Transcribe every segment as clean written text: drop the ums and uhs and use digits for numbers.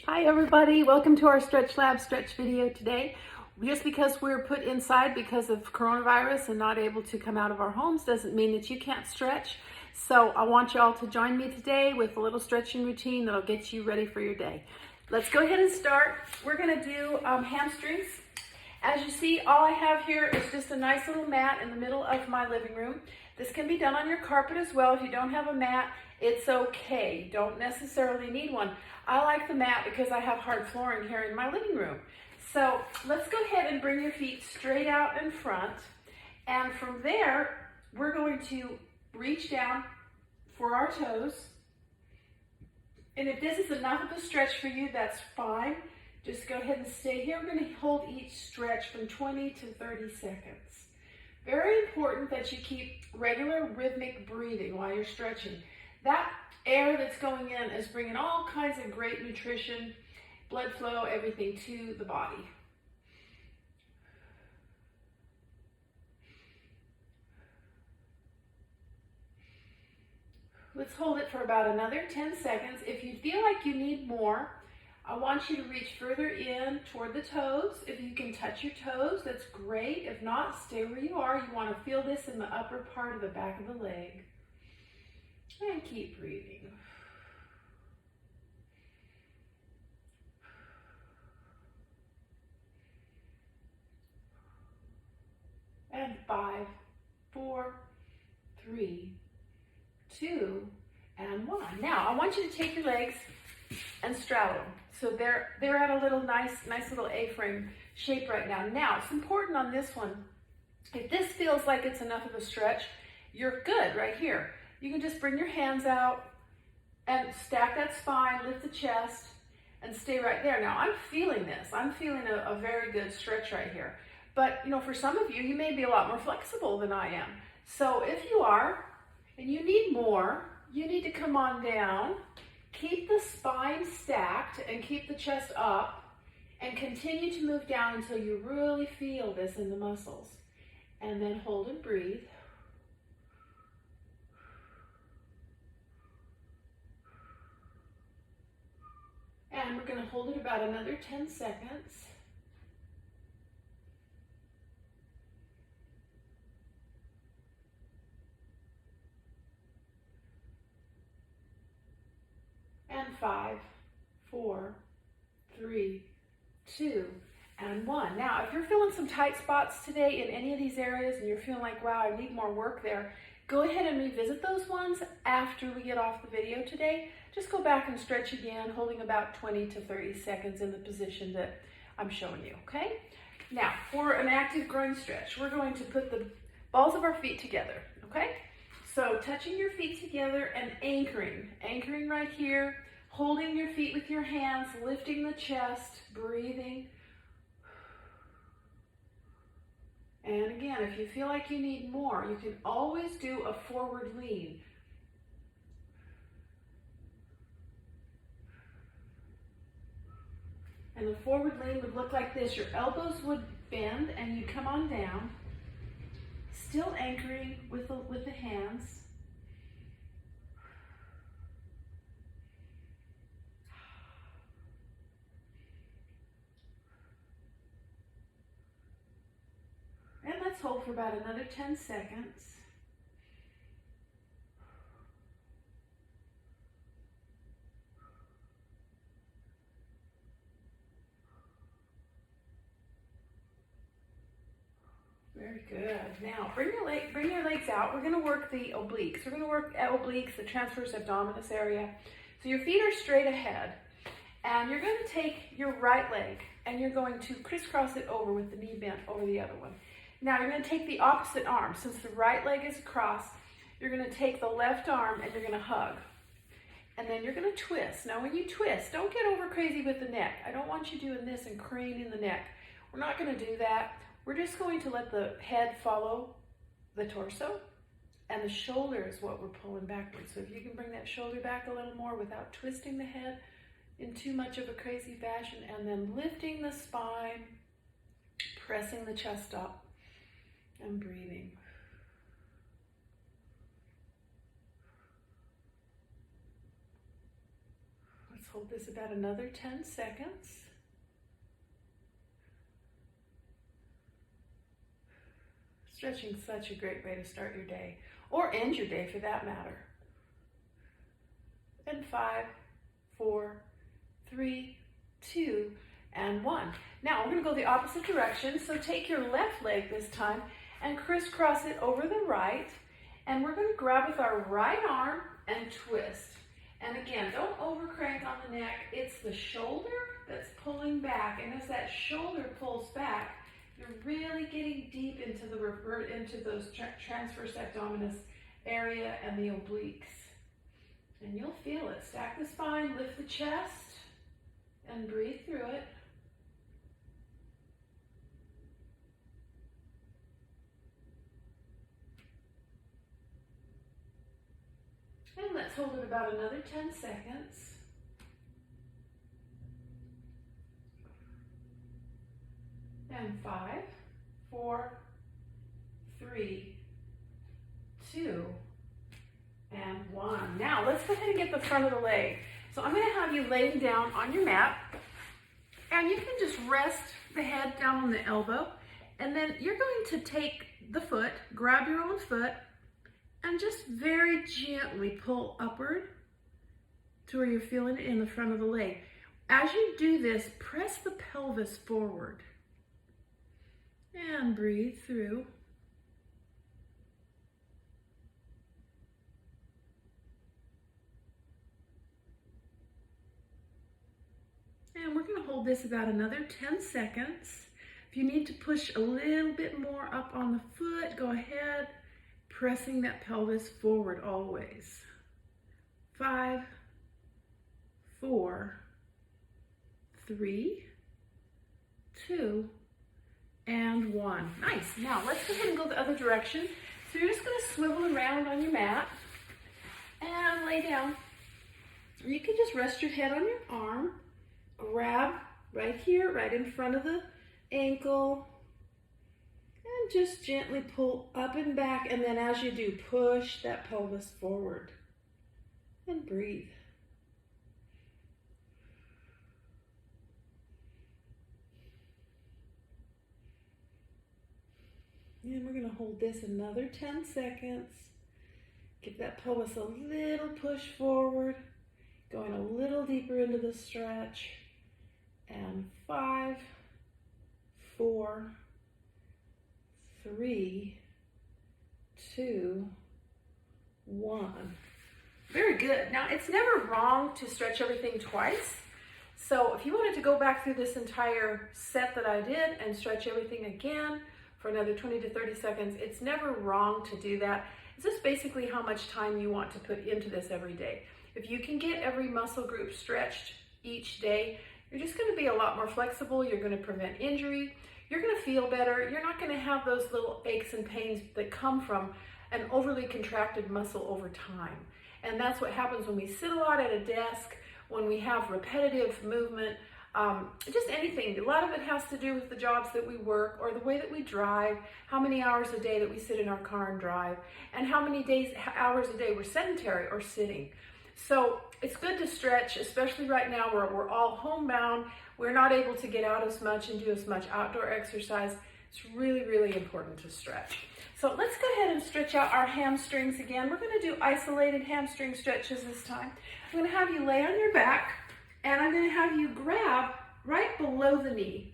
Hi everybody, welcome to our Stretch Lab stretch video today. Just because we're put inside because of coronavirus and not able to come out of our homes doesn't mean that you can't stretch. So I want you all to join me today with a little stretching routine that'll get you ready for your day. Let's go ahead and start. We're going to do hamstrings. As you see, all I have here is just a nice little mat in the middle of my living room. This can be done on your carpet as well. If you don't have a mat, it's okay. You don't necessarily need one. I like the mat because I have hard flooring here in my living room. So let's go ahead and bring your feet straight out in front. And from there, we're going to reach down for our toes. And if this is enough of a stretch for you, that's fine. Just go ahead and stay here. We're going to hold each stretch from 20 to 30 seconds. Very important that you keep regular rhythmic breathing while you're stretching. That air that's going in is bringing all kinds of great nutrition, blood flow, everything to the body. Let's hold it for about another 10 seconds. If you feel like you need more, I want you to reach further in toward the toes. If you can touch your toes, that's great. If not, stay where you are. You want to feel this in the upper part of the back of the leg. And keep breathing. And 5, 4, 3, 2, and 1. Now, I want you to take your legs and straddle them. So they're at a little nice little A-frame shape right now. Now, it's important on this one, if this feels like it's enough of a stretch, you're good right here. You can just bring your hands out and stack that spine, lift the chest, and stay right there. Now, I'm feeling this. I'm feeling a very good stretch right here. But, you know, for some of you, you may be a lot more flexible than I am. So if you are, and you need more, you need to come on down, keep the spine stacked, and keep the chest up, and continue to move down until you really feel this in the muscles. And then hold and breathe. And we're going to hold it about another 10 seconds. And 5, 4, 3, 2, and 1. Now, if you're feeling some tight spots today in any of these areas and you're feeling like, wow, I need more work there, go ahead and revisit those ones after we get off the video today. Just go back and stretch again, holding about 20 to 30 seconds in the position that I'm showing you, okay? Now, for an active groin stretch, we're going to put the balls of our feet together, okay? So touching your feet together and anchoring right here, holding your feet with your hands, lifting the chest, breathing. And again, if you feel like you need more, you can always do a forward lean. And the forward lean would look like this. Your elbows would bend and you come on down, still anchoring with the hands. And let's hold for about another 10 seconds. Very good. Now, bring your legs out. We're going to work the obliques. We're going to work obliques, the transverse abdominis area. So your feet are straight ahead. And you're going to take your right leg and you're going to crisscross it over with the knee bent over the other one. Now, you're going to take the opposite arm. Since the right leg is across, you're going to take the left arm and you're going to hug. And then you're going to twist. Now, when you twist, don't get over crazy with the neck. I don't want you doing this and craning the neck. We're not going to do that. We're just going to let the head follow the torso, and the shoulder is what we're pulling backwards. So if you can bring that shoulder back a little more without twisting the head in too much of a crazy fashion, and then lifting the spine, pressing the chest up, and breathing. hold this about another 10 seconds. Stretching is such a great way to start your day, or end your day for that matter. And 5, 4, 3, 2, and 1. Now we're going to go the opposite direction. So take your left leg this time and crisscross it over the right. And we're going to grab with our right arm and twist. And again, don't overcrank on the neck. It's the shoulder that's pulling back. And as that shoulder pulls back, you're really getting deep into those transverse abdominis area and the obliques. And you'll feel it. Stack the spine, lift the chest, and breathe through it. And let's hold it about another 10 seconds. And 5, 4, 3, 2, and 1. Now let's go ahead and get the front of the leg. So I'm going to have you laying down on your mat, and you can just rest the head down on the elbow, and then you're going to take the foot, grab your own foot, and just very gently pull upward to where you're feeling it in the front of the leg. As you do this, press the pelvis forward and breathe through. And we're going to hold this about another 10 seconds. If you need to push a little bit more up on the foot, go ahead, pressing that pelvis forward always. 5, 4, 3, 2, and 1. Nice. Now let's go ahead and go the other direction. So you're just going to swivel around on your mat and lay down. You can just rest your head on your arm. Grab right here, right in front of the ankle, and just gently pull up and back, and then as you do, push that pelvis forward and breathe. And we're going to hold this another 10 seconds. Give that pelvis a little push forward, going a little deeper into the stretch. And 5, 4, 3, 2, 1. Very good. Now, it's never wrong to stretch everything twice. So if you wanted to go back through this entire set that I did and stretch everything again for another 20 to 30 seconds, it's never wrong to do that. It's just basically how much time you want to put into this every day. If you can get every muscle group stretched each day, you're just going to be a lot more flexible. You're going to prevent injury. You're going to feel better. You're not going to have those little aches and pains that come from an overly contracted muscle over time. And that's what happens when we sit a lot at a desk, when we have repetitive movement, just anything. A lot of it has to do with the jobs that we work or the way that we drive, how many hours a day that we sit in our car and drive, and how many hours a day we're sedentary or sitting. So it's good to stretch, especially right now where we're all homebound. We're not able to get out as much and do as much outdoor exercise. It's really, really important to stretch. So let's go ahead and stretch out our hamstrings again. We're going to do isolated hamstring stretches this time. I'm going to have you lay on your back, and I'm going to have you grab right below the knee,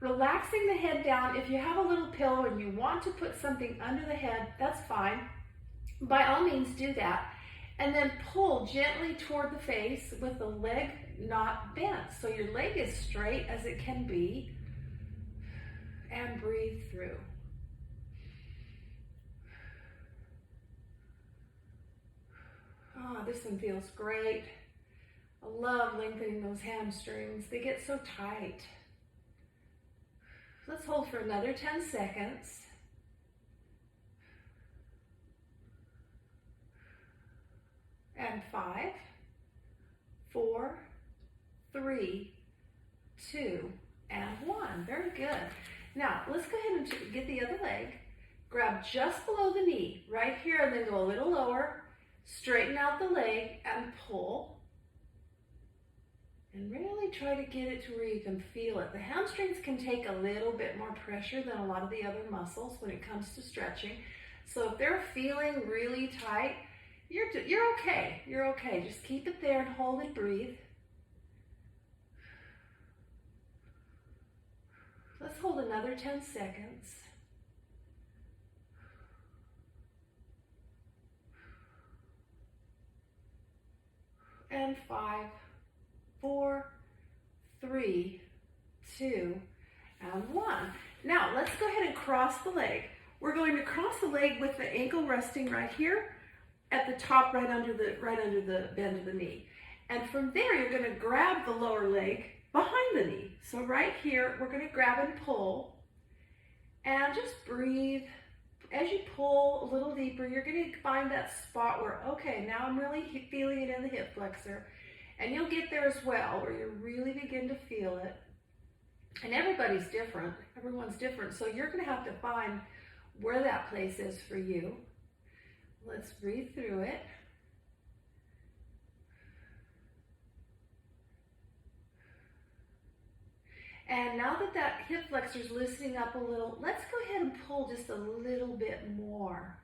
relaxing the head down. If you have a little pillow and you want to put something under the head, that's fine. By all means, do that. And then pull gently toward the face with the leg not bent. So your leg is straight as it can be. And breathe through. Oh, this one feels great. I love lengthening those hamstrings. They get so tight. Let's hold for another 10 seconds. And 5, 4, 3, 2, and 1. Very good. Now, let's go ahead and get the other leg. Grab just below the knee, right here, and then go a little lower. Straighten out the leg and pull. And really try to get it to where you can feel it. The hamstrings can take a little bit more pressure than a lot of the other muscles when it comes to stretching. So if they're feeling really tight, you're okay. You're okay. Just keep it there and hold and breathe. Let's hold another 10 seconds. And 5, 4, 3, 2, and 1. Now let's go ahead and cross the leg. We're going to cross the leg with the ankle resting right here at the top, right under the bend of the knee. And from there, you're going to grab the lower leg behind the knee. So right here, we're going to grab and pull, and just breathe. As you pull a little deeper, you're going to find that spot where, okay, now I'm really feeling it in the hip flexor. And you'll get there as well, where you really begin to feel it. And everybody's different. Everyone's different. So you're going to have to find where that place is for you. Let's breathe through it. And now that that hip flexor is loosening up a little, let's go ahead and pull just a little bit more.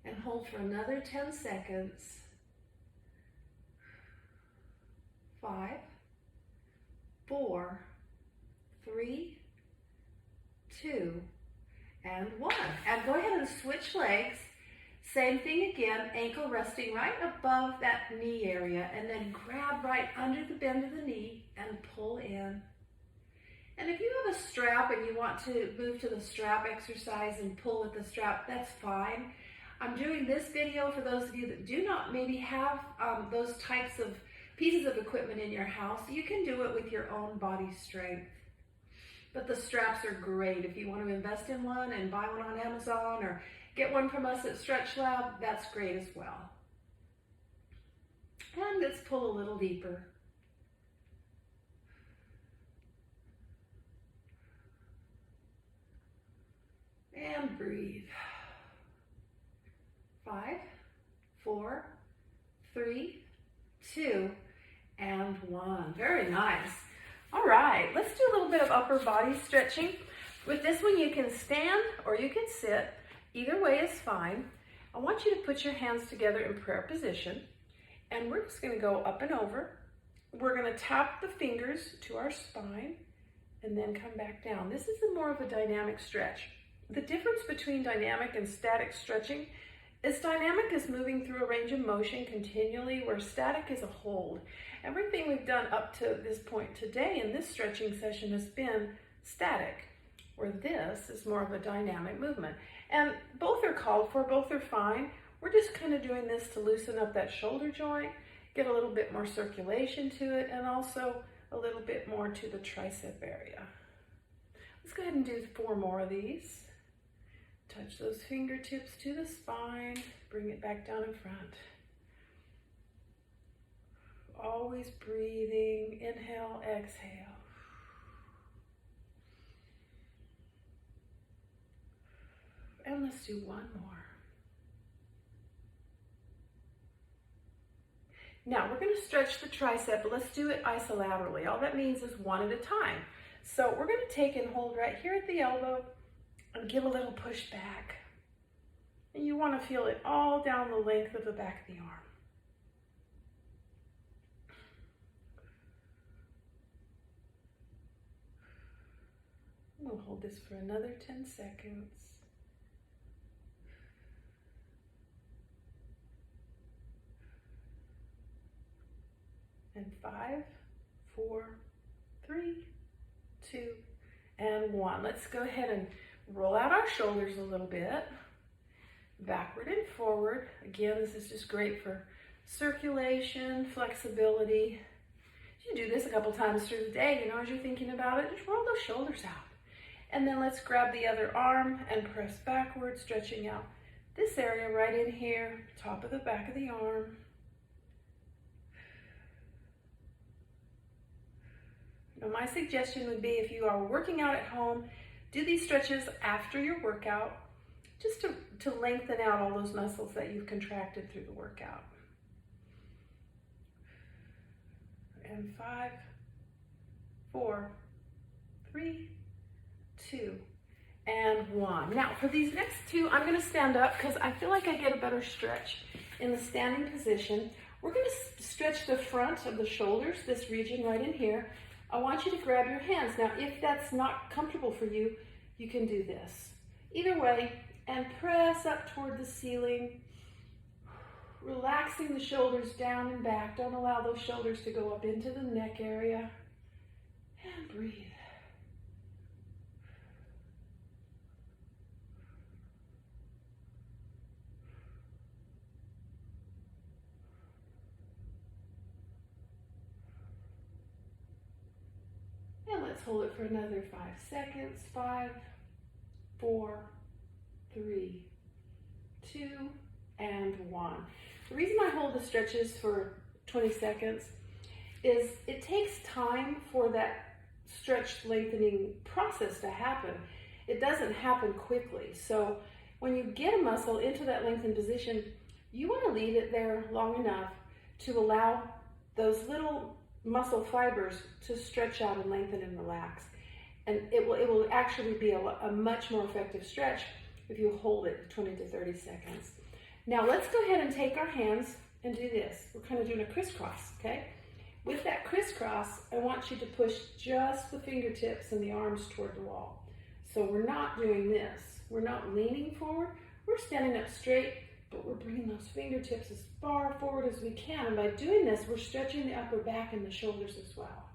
And hold for another 10 seconds. 5, 4, 3, 2, and 1. And go ahead and switch legs. Same thing again, ankle resting right above that knee area, and then grab right under the bend of the knee and pull in. And if you have a strap and you want to move to the strap exercise and pull with the strap, that's fine. I'm doing this video for those of you that do not maybe have those types of pieces of equipment in your house. You can do it with your own body strength. But the straps are great. If you want to invest in one and buy one on Amazon or get one from us at Stretch Lab, that's great as well. And let's pull a little deeper. And breathe. 5, 4, 3, 2, and 1. Very nice. All right, let's do a little bit of upper body stretching. With this one, you can stand or you can sit. Either way is fine. I want you to put your hands together in prayer position, and we're just going to go up and over. We're going to tap the fingers to our spine and then come back down. This is more of a dynamic stretch. The difference between dynamic and static stretching is dynamic is moving through a range of motion continually, where static is a hold. Everything we've done up to this point today in this stretching session has been static, where this is more of a dynamic movement. And both are called for, both are fine. We're just kind of doing this to loosen up that shoulder joint, get a little bit more circulation to it, and also a little bit more to the tricep area. Let's go ahead and do 4 more of these. Touch those fingertips to the spine, bring it back down in front. Always breathing, inhale, exhale. And let's do 1 more. Now we're going to stretch the tricep, but let's do it isolaterally. All that means is 1 at a time. So we're going to take and hold right here at the elbow and give a little push back. And you want to feel it all down the length of the back of the arm. We'll hold this for another 10 seconds. And 5, 4, 3, 2, and 1. Let's go ahead and roll out our shoulders a little bit, backward and forward. Again, this is just great for circulation, flexibility. You do this a couple times through the day, as you're thinking about it, just roll those shoulders out. And then let's grab the other arm and press backward, stretching out this area right in here, top of the back of the arm. Now, my suggestion would be, if you are working out at home, do these stretches after your workout, just to lengthen out all those muscles that you've contracted through the workout. and 5, 4, 3, 2, and 1. Now for these next two, I'm going to stand up because I feel like I get a better stretch in the standing position. We're going to stretch the front of the shoulders, this region right in here. I want you to grab your hands. Now, if that's not comfortable for you, you can do this. Either way, and press up toward the ceiling, relaxing the shoulders down and back. Don't allow those shoulders to go up into the neck area. And breathe. And let's hold it for another 5 seconds. 5, 4, 3, 2, and 1. The reason I hold the stretches for 20 seconds is it takes time for that stretch lengthening process to happen. It doesn't happen quickly. So when you get a muscle into that lengthened position, you want to leave it there long enough to allow those little muscle fibers to stretch out and lengthen and relax. And it will actually be a much more effective stretch if you hold it 20 to 30 seconds. Now let's go ahead and take our hands and do this. We're kind of doing a crisscross, okay? With that crisscross, I want you to push just the fingertips and the arms toward the wall. So we're not doing this. We're not leaning forward. We're standing up straight, but we're bringing those fingertips as far forward as we can. And by doing this, we're stretching the upper back and the shoulders as well.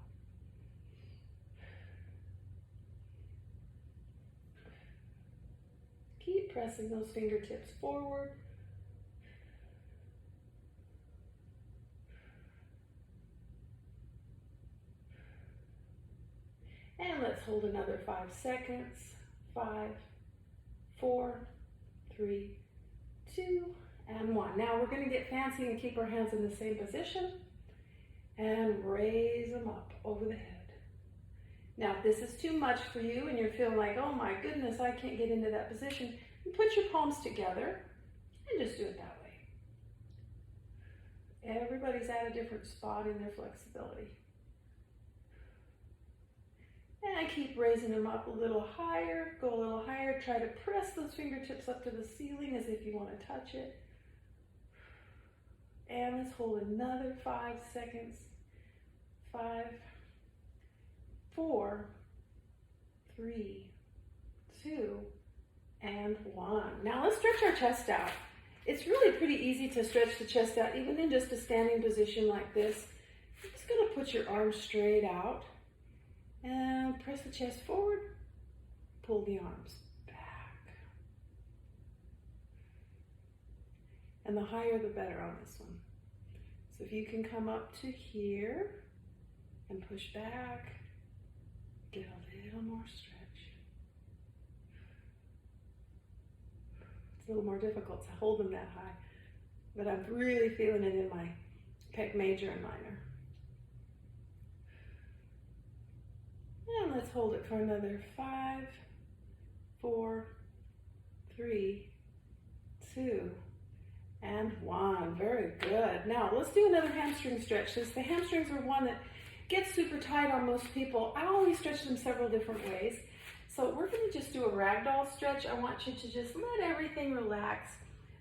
Keep pressing those fingertips forward. And let's hold another 5 seconds. 5, 4, 3, 2, and 1. Now we're going to get fancy and keep our hands in the same position and raise them up over the head. Now if this is too much for you and you're feeling like, oh my goodness, I can't get into that position, you put your palms together and just do it that way. Everybody's at a different spot in their flexibility. And keep raising them up a little higher, go a little higher. Try to press those fingertips up to the ceiling as if you want to touch it. And let's hold another 5 seconds. 5, 4, 3, 2, and 1. Now let's stretch our chest out. It's really pretty easy to stretch the chest out, even in just a standing position like this. You're just going to put your arms straight out. And press the chest forward, pull the arms back. And the higher the better on this one. So if you can come up to here and push back, get a little more stretch. It's a little more difficult to hold them that high, but I'm really feeling it in my pec major and minor. And let's hold it for another 5, 4, 3, 2, and 1. Very good. Now let's do another hamstring stretch. Since the hamstrings are one that gets super tight on most people, I always stretch them several different ways. So we're going to just do a ragdoll stretch. I want you to just let everything relax.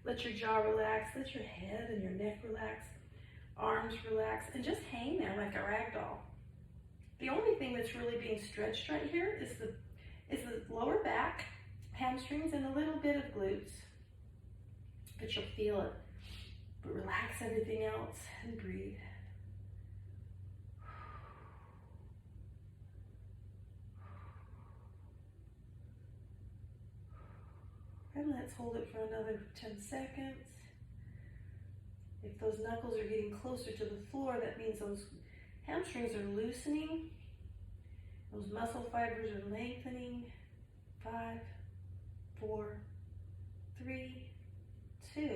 Let your jaw relax. Let your head and your neck relax. Arms relax. And just hang there like a ragdoll. The only thing that's really being stretched right here is the lower back, hamstrings, and a little bit of glutes. But you'll feel it. But relax everything else and breathe. And let's hold it for another 10 seconds. If those knuckles are getting closer to the floor, that means those hamstrings are loosening. Those muscle fibers are lengthening. 5, 4, 3, 2,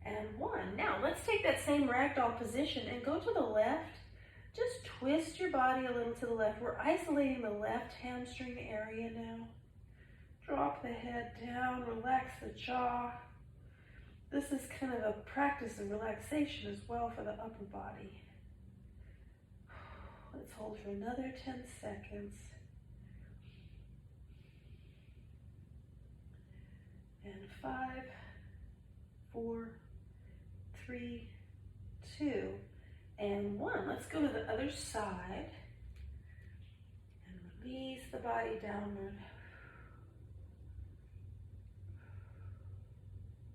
and 1. Now let's take that same ragdoll position and go to the left. Just twist your body a little to the left. We're isolating the left hamstring area now. Drop the head down, relax the jaw. This is kind of a practice in relaxation as well for the upper body. hold for another 10 seconds. And 5, 4, 3, 2, and 1. Let's go to the other side and release the body downward.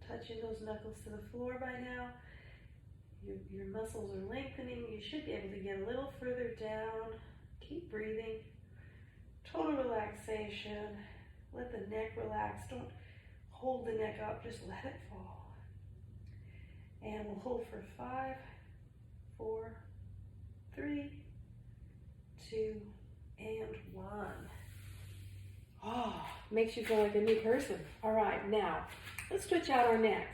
Touching those knuckles to the floor by now. Your muscles are lengthening. You should be able to get a little further down. Keep breathing. Total relaxation. Let the neck relax. Don't hold the neck up. Just let it fall. And we'll hold for 5, 4, 3, 2, and 1. Oh, makes you feel like a new person. All right, now let's stretch out our neck.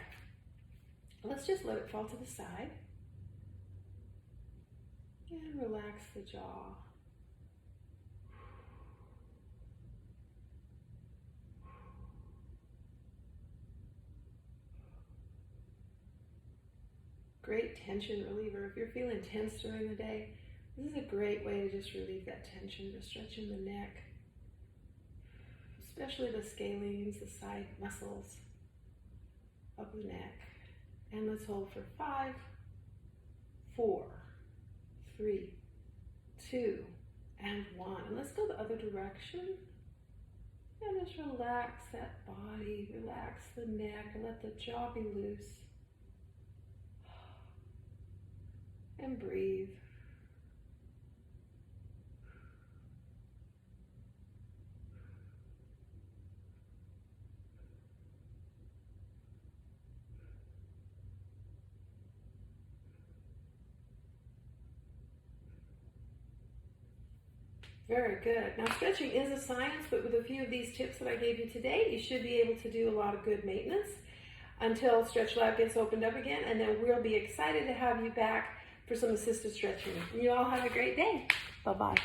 Let's just let it fall to the side. And relax the jaw. Great tension reliever. If you're feeling tense during the day, this is a great way to just relieve that tension, just stretching the neck, especially the scalenes, the side muscles of the neck. And let's hold for 5, 4, 3, 2, and 1. And let's go the other direction. And just relax that body, relax the neck, and let the jaw be loose. And breathe. Very good. Now stretching is a science, but with a few of these tips that I gave you today, you should be able to do a lot of good maintenance until Stretch Lab gets opened up again, and then we'll be excited to have you back for some assisted stretching. You all have a great day. Bye-bye.